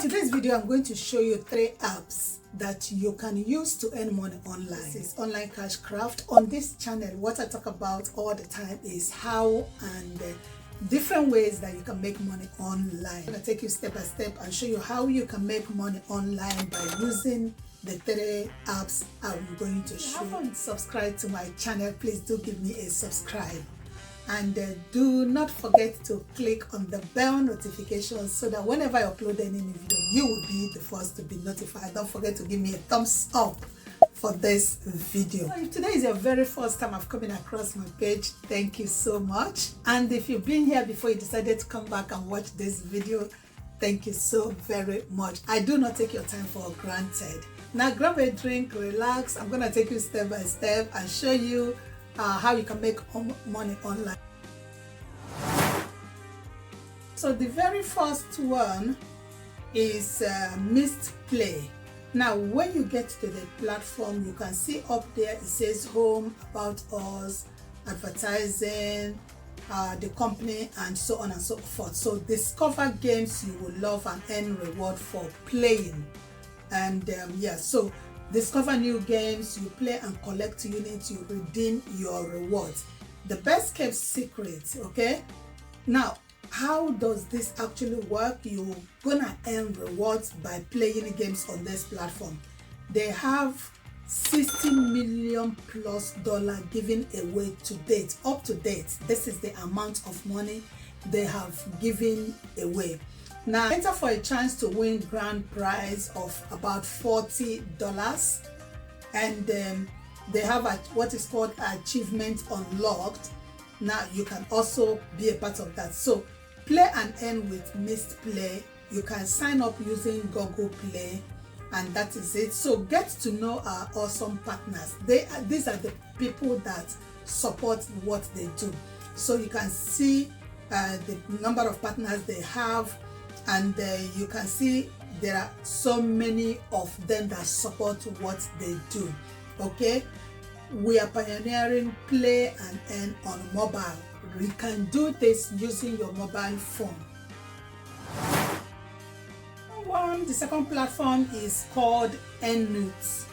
today's video, I'm going to show you 3 apps that you can use to earn money online. This is Online Cash Craft. On this channel, what I talk about all the time is how and different ways that you can make money online. I'm going to take you step by step and show you how you can make money online by using the 3 apps I'm going to show. If you haven't subscribed to my channel, please do give me a subscribe. And do not forget to click on the bell notification so that whenever I upload any new video, you will be the first to be notified. Don't forget to give me a thumbs up for this video. So if today is your very first time of coming across my page, thank you so much. And if you've been here before you decided to come back and watch this video, thank you so very much. I do not take your time for granted. Now grab a drink, relax. I'm going to take you step by step and show you how you can make money online. So the very first one is Mistplay. Now when you get to the platform, you can see up there it says home, about us, advertising, the company, and so on and so forth. So discover games you will love and earn reward for playing. And so discover new games, you play and collect units, you redeem your rewards. The best kept secret, okay? Now, how does this actually work? You're gonna earn rewards by playing games on this platform. They have $60 million plus given away to date. Up to date, this is the amount of money they have given away. Now enter for a chance to win grand prize of about $40, and they have what is called achievement unlocked. Now you can also be a part of that. So play and earn with Mistplay. You can sign up using Google Play, and that is it. So get to know our awesome partners. These are the people that support what they do. So you can see the number of partners they have. And you can see there are so many of them that support what they do. Okay, we are pioneering play and earn on mobile. You can do this using your mobile phone. The second platform is called Earnut.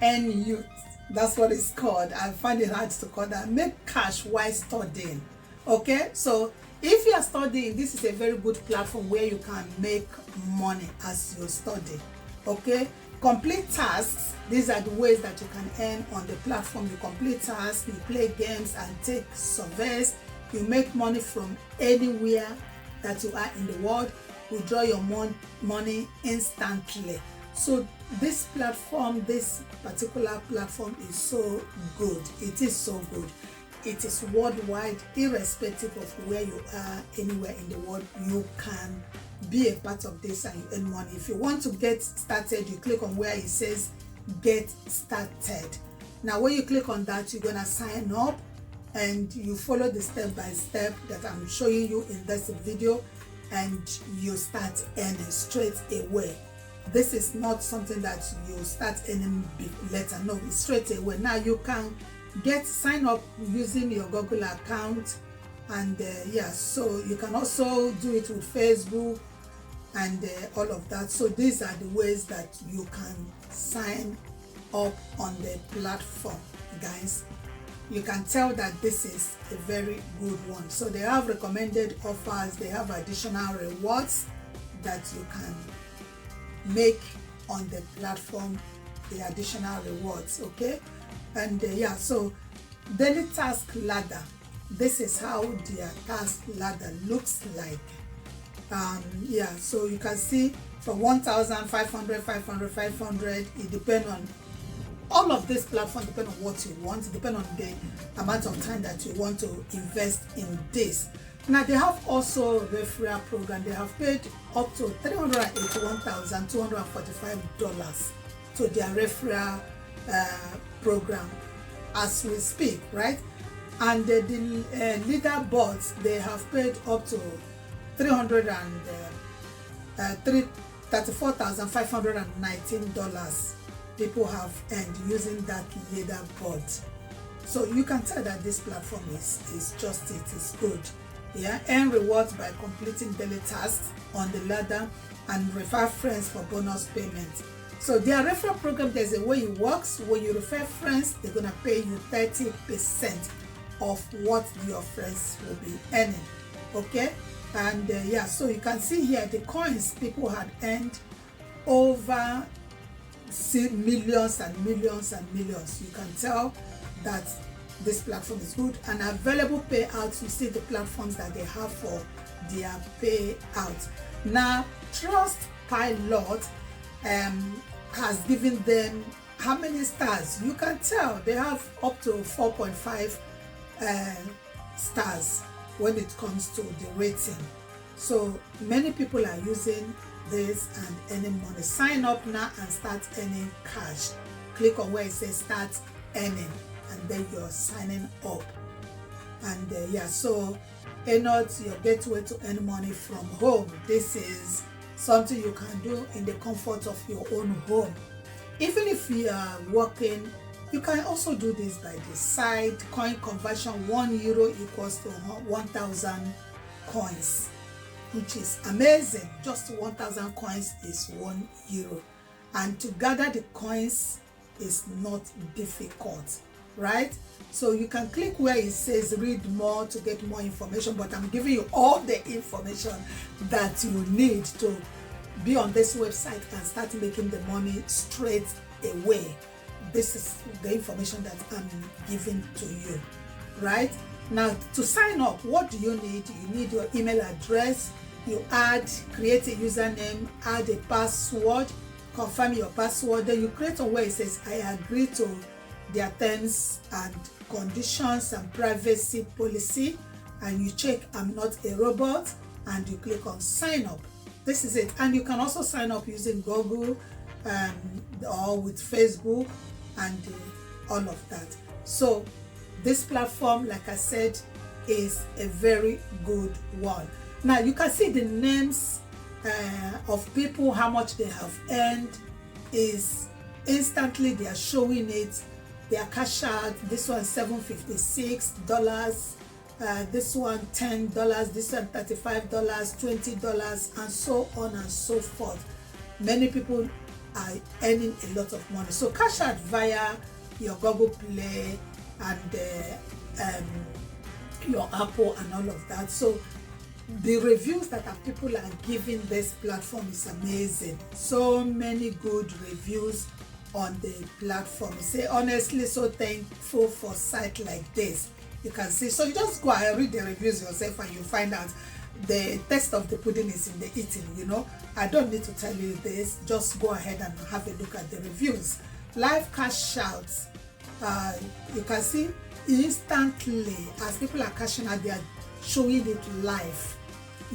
Earnut, that's what it's called. I find it hard to call that. Make cash while studying. Okay, so if you are studying, this is a very good platform where you can make money as you study. Okay, complete tasks. These are the ways that you can earn on the platform. You complete tasks, you play games and take surveys. You make money from anywhere that you are in the world. Withdraw your money instantly. So this platform, this particular platform is so good. It is so good. It is worldwide, irrespective of where you are, anywhere in the world. You can be a part of this and you earn money. If you want to get started, you click on where it says get started. Now when you click on that, you're gonna sign up and you follow the step by step that I'm showing you in this video, and you start earning straight away. This is not something that you start earning later. No, it's straight away. Now you can sign up using your Google account, and so you can also do it with Facebook and all of that. So these are the ways that you can sign up on the platform, guys. You can tell that this is a very good one. So they have recommended offers, they have additional rewards that you can make on the platform, the additional rewards. Okay, and so daily task ladder. This is how their task ladder looks like. So you can see from 1,500, 500, 500. It depends on all of this platform, depend on what you want, depend on the amount of time that you want to invest in this. Now they have also referral program. They have paid up to $381,245 to their referral program as we speak, right? And the leaderboards, they have paid up to $34,519 people have earned using that leaderboard. So you can tell that this platform is good. Earn rewards by completing daily tasks on the ladder. and refer friends for bonus payment. So their referral program, there's a way it works. When you refer friends, they're gonna pay you 30% of what your friends will be earning. Okay, and yeah, so you can see here the coins people had earned over millions and millions and millions. You can tell that this platform is good. And available payouts, you see the platforms that they have for their payout. Now Trustpilot has given them how many stars? You can tell they have up to 4.5 stars when it comes to the rating. So many people are using this and earning money. Sign up now and start earning cash. Click on where it says start earning, and then you're signing up. And yeah, so Earnut, your gateway to earn money from home. This is something you can do in the comfort of your own home. Even if you are working, you can also do this by the side. Coin conversion, €1 equals to 1,000 coins, which is amazing. Just 1,000 coins is €1. And to gather the coins is not difficult, right? So you can click where it says read more to get more information, but I'm giving you all the information that you need to be on this website and start making the money straight away. This is the information that I'm giving to you, right? Now, to sign up, what do you need? You need your email address. You create a username, add a password, confirm your password. Then you create on where it says I agree to their terms and conditions and privacy policy, and you check I'm not a robot, and you click on sign up. This is it. And you can also sign up using Google or with Facebook and all of that. So this platform, like I said, is a very good one. Now you can see the names of people, how much they have earned is instantly, they are showing it. They are cash out. This one $756, this one $10, this one $35, $20, and so on and so forth. Many people are earning a lot of money. So cash out via your Google Play and your Apple and all of that. So the reviews that people are giving this platform is amazing. So many good reviews on the platform. Say honestly, so thankful for a site like this. You can see, so you just go and read the reviews yourself and you find out the taste of the pudding is in the eating. You know, I don't need to tell you this. Just go ahead and have a look at the reviews. Live cash outs, you can see instantly as people are cashing out, they are showing it live.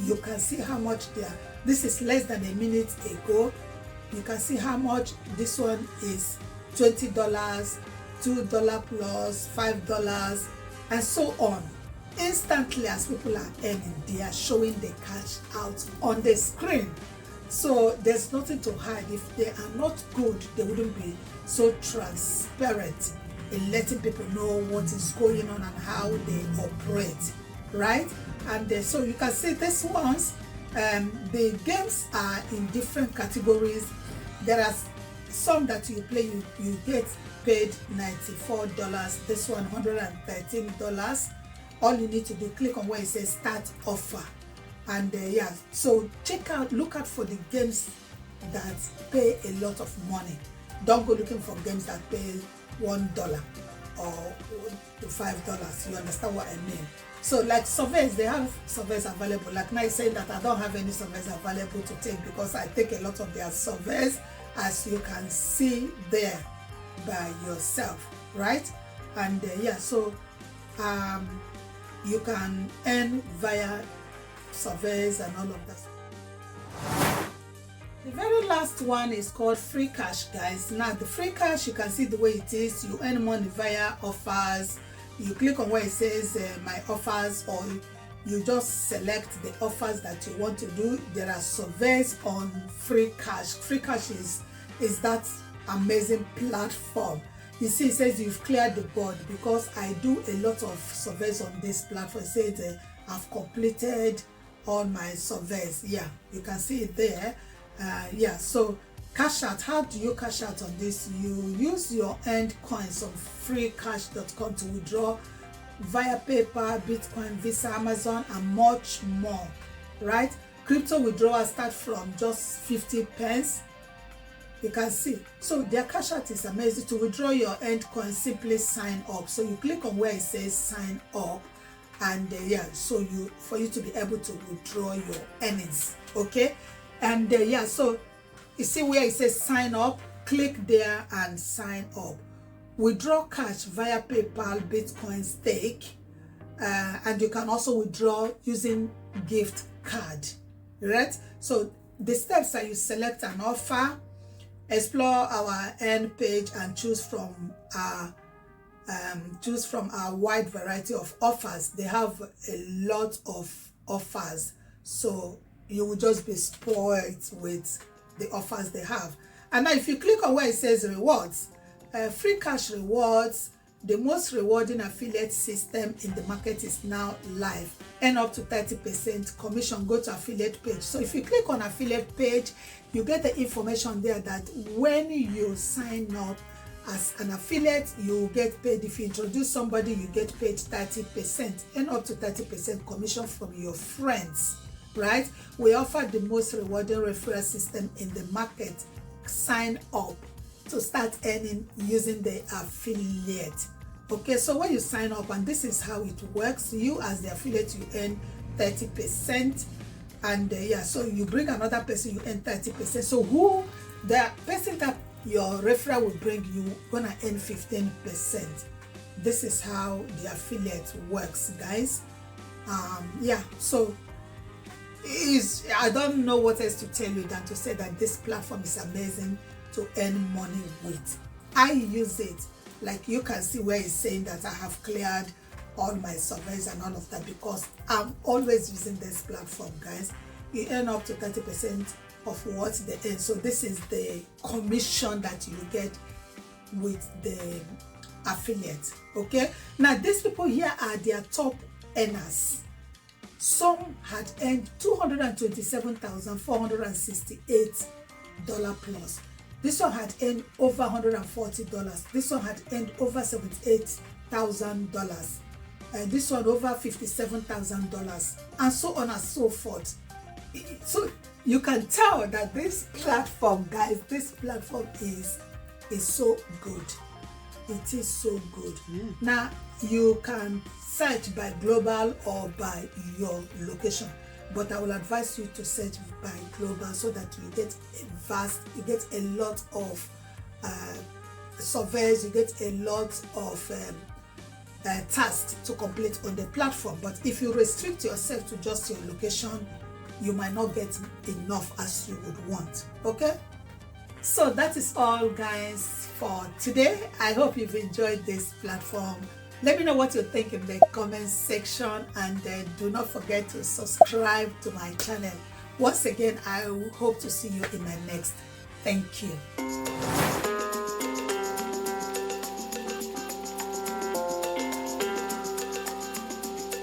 You can see how much they are. This is less than a minute ago. You can see how much this one is: $20, $2 plus, $5, and so on. Instantly as people are earning, they are showing the cash out on the screen. So there's nothing to hide. If they are not good, they wouldn't be so transparent in letting people know what is going on and how they operate, right? And so you can see these ones, the games are in different categories. There are some that you play, you get paid $94, this one $113. All you need to do, click on where it says start offer, and yeah, so look out for the games that pay a lot of money. Don't go looking for games that pay $1 or $5. You understand what I mean? So like surveys, they have surveys available. Like now saying that I don't have any surveys available to take because I take a lot of their surveys, as you can see there by yourself, right? And yeah, so you can earn via surveys and all of that. The very last one is called FREECash, guys. Now the FREECash, you can see the way it is. You earn money via offers. You click on where it says my offers, or you just select the offers that you want to do. There are surveys on FREECash. FREECash is that amazing platform. You see, it says you've cleared the board, because I do a lot of surveys on this platform. It says I've completed all my surveys. Yeah, you can see it there. Yeah, so cash out. How do you cash out on this? You use your earned coins on FREECash.com to withdraw via PayPal, Bitcoin, Visa, Amazon, and much more, right? Crypto withdrawals start from just 50 pence. You can see. So their cash out is amazing. To withdraw your earned coins, simply sign up. So you click on where it says sign up, and yeah, so for you to be able to withdraw your earnings, okay? And yeah, so you see where it says sign up, click there and sign up. Withdraw cash via PayPal, Bitcoin, Stake, and you can also withdraw using gift card, right? So the steps are: you select an offer, explore our earn page, and choose from our wide variety of offers. They have a lot of offers, so you will just be spoiled with the offers they have. And now if you click on where it says rewards, FREECash rewards, the most rewarding affiliate system in the market, is now live. Earn up to 30% commission. Go to affiliate page. So if you click on affiliate page, you get the information there that when you sign up as an affiliate, you get paid. If you introduce somebody, you get paid 30%. Earn up to 30% commission from your friends, right? We offer the most rewarding referral system in the market. Sign up to start earning using the affiliate. Okay, so when you sign up, and this is how it works, you as the affiliate, you earn 30%, and yeah, so you bring another person, you earn 30%. So who the person that your referral will bring, you gonna earn 15%. This is how the affiliate works, guys. Yeah, so I don't know what else to tell you than to say that this platform is amazing to earn money with. I use it. Like you can see where it's saying that I have cleared all my surveys and all of that, because I'm always using this platform, guys. You earn up to 30% of what they earn. So this is the commission that you get with the affiliate. Okay, now these people here are their top earners. Some had earned $227,468 plus. This one had earned over $140. This one had earned over $78,000. This one over $57,000, and so on and so forth. So you can tell that this platform, guys, this platform is so good. It is so good. Now you can search by global or by your location, but I will advise you to search by global so that you get you get a lot of surveys, you get a lot of tasks to complete on the platform. But if you restrict yourself to just your location, you might not get enough as you would want. Okay, so that is all, guys, for today. I hope you've enjoyed this platform. Let me know what you think in the comment section, and do not forget to subscribe to my channel. Once again, I hope to see you in my next. Thank you.